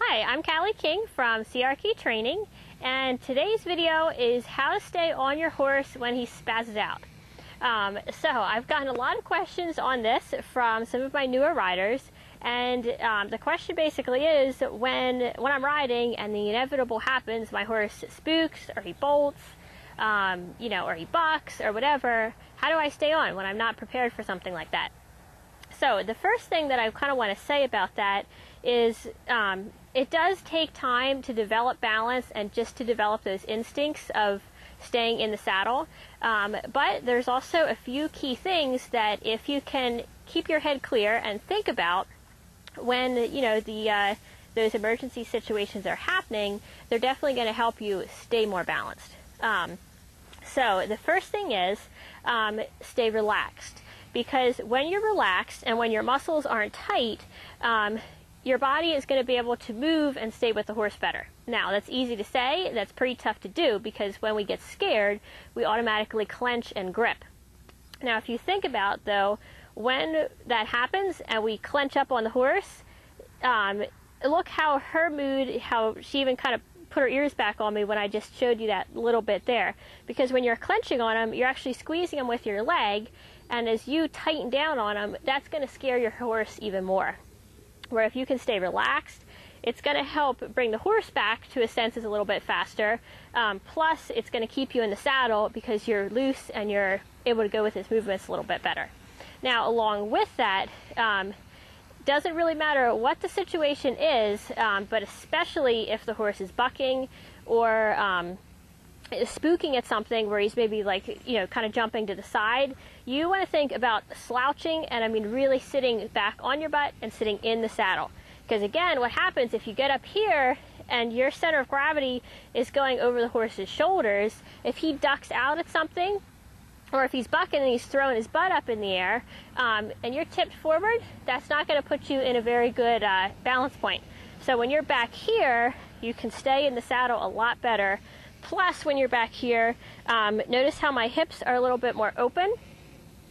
Hi, I'm Callie King from CRK Training, and today's video is how to stay on your horse when he spazzes out. So I've gotten a lot of questions on this from some of my newer riders, and the question basically is when I'm riding and the inevitable happens, my horse spooks or he bolts, or he bucks or whatever, how do I stay on when I'm not prepared for something like that? So the first thing that I kind of want to say about that is it does take time to develop balance and just to develop those instincts of staying in the saddle. But there's also a few key things that if you can keep your head clear and think about when, those emergency situations are happening, they're definitely going to help you stay more balanced. So the first thing is stay relaxed. Because when you're relaxed and when your muscles aren't tight, your body is going to be able to move and stay with the horse better. Now, that's easy to say, that's pretty tough to do, because when we get scared, we automatically clench and grip. Now, if you think about, though, when that happens and we clench up on the horse, look how her mood, how she even kind of put her ears back on me when I just showed you that little bit there. Because when you're clenching on them, you're actually squeezing them with your leg, and as you tighten down on them, that's going to scare your horse even more. Where if you can stay relaxed, it's going to help bring the horse back to his senses a little bit faster. Plus, it's going to keep you in the saddle because you're loose and you're able to go with his movements a little bit better. Now, along with that, doesn't really matter what the situation is, but especially if the horse is bucking or spooking at something where he's maybe kind of jumping to the side, you want to think about slouching, and I mean really sitting back on your butt and sitting in the saddle. Because again, what happens if you get up here and your center of gravity is going over the horse's shoulders, if he ducks out at something, or if he's bucking and he's throwing his butt up in the air, and you're tipped forward, that's not going to put you in a very good balance point. So when you're back here, you can stay in the saddle a lot better. Plus, when you're back here, notice how my hips are a little bit more open.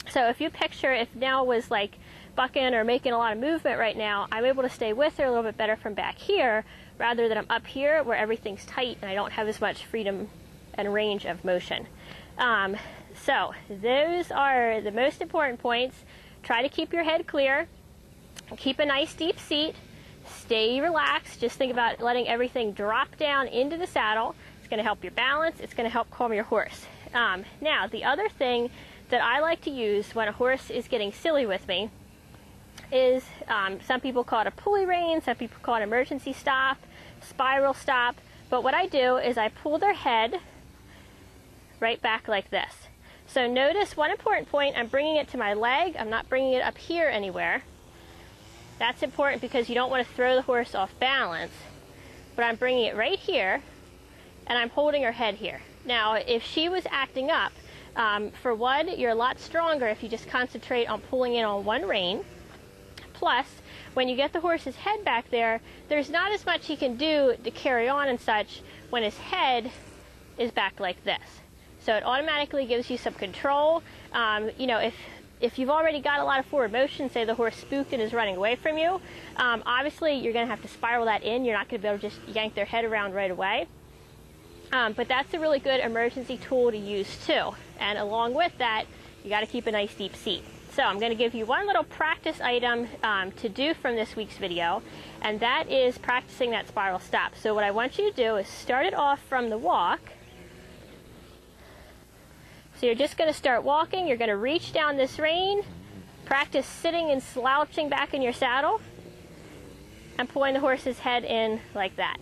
So if you picture if Nell was like bucking or making a lot of movement right now, I'm able to stay with her a little bit better from back here, rather than I'm up here where everything's tight and I don't have as much freedom and range of motion. So those are the most important points. Try to keep your head clear, keep a nice deep seat, stay relaxed, just think about letting everything drop down into the saddle. It's going to help your balance, it's going to help calm your horse. Now, the other thing that I like to use when a horse is getting silly with me is, some people call it a pulley rein, some people call it emergency stop, spiral stop, but what I do is I pull their head right back like this. So notice one important point, I'm bringing it to my leg, I'm not bringing it up here anywhere. That's important because you don't want to throw the horse off balance, but I'm bringing it right here, and I'm holding her head here. Now, if she was acting up, for one, you're a lot stronger if you just concentrate on pulling in on one rein. Plus, when you get the horse's head back there, there's not as much he can do to carry on and such when his head is back like this. So it automatically gives you some control. If you've already got a lot of forward motion, say the horse spooked and is running away from you, obviously you're going to have to spiral that in. You're not going to be able to just yank their head around right away. But that's a really good emergency tool to use too. And along with that, you got to keep a nice deep seat. So I'm going to give you one little practice item to do from this week's video, and that is practicing that spiral stop. So what I want you to do is start it off from the walk. So you're just going to start walking, you're going to reach down this rein, practice sitting and slouching back in your saddle, and pulling the horse's head in like that.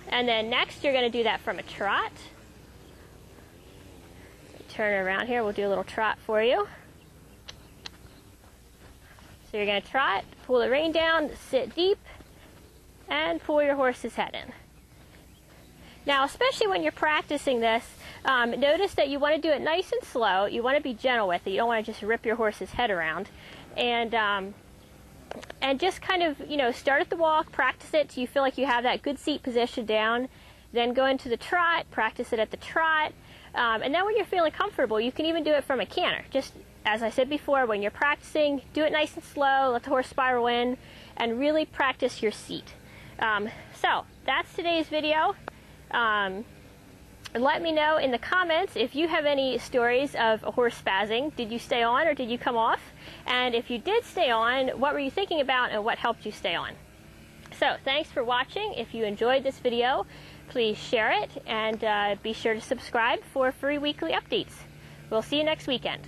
And then next you're going to do that from a trot. Turn around here, we'll do a little trot for you. So you're going to trot, pull the rein down, sit deep, and pull your horse's head in. Now, especially when you're practicing this, notice that you want to do it nice and slow. You want to be gentle with it. You don't want to just rip your horse's head around. And just kind of, start at the walk, practice it till you feel like you have that good seat position down. Then go into the trot, practice it at the trot. And then when you're feeling comfortable, you can even do it from a canter. Just as I said before, when you're practicing, do it nice and slow, let the horse spiral in, and really practice your seat. So that's today's video. Let me know in the comments if you have any stories of a horse spazzing. Did you stay on or did you come off? And if you did stay on, what were you thinking about and what helped you stay on? So thanks for watching. If you enjoyed this video, please share it and be sure to subscribe for free weekly updates. We'll see you next weekend.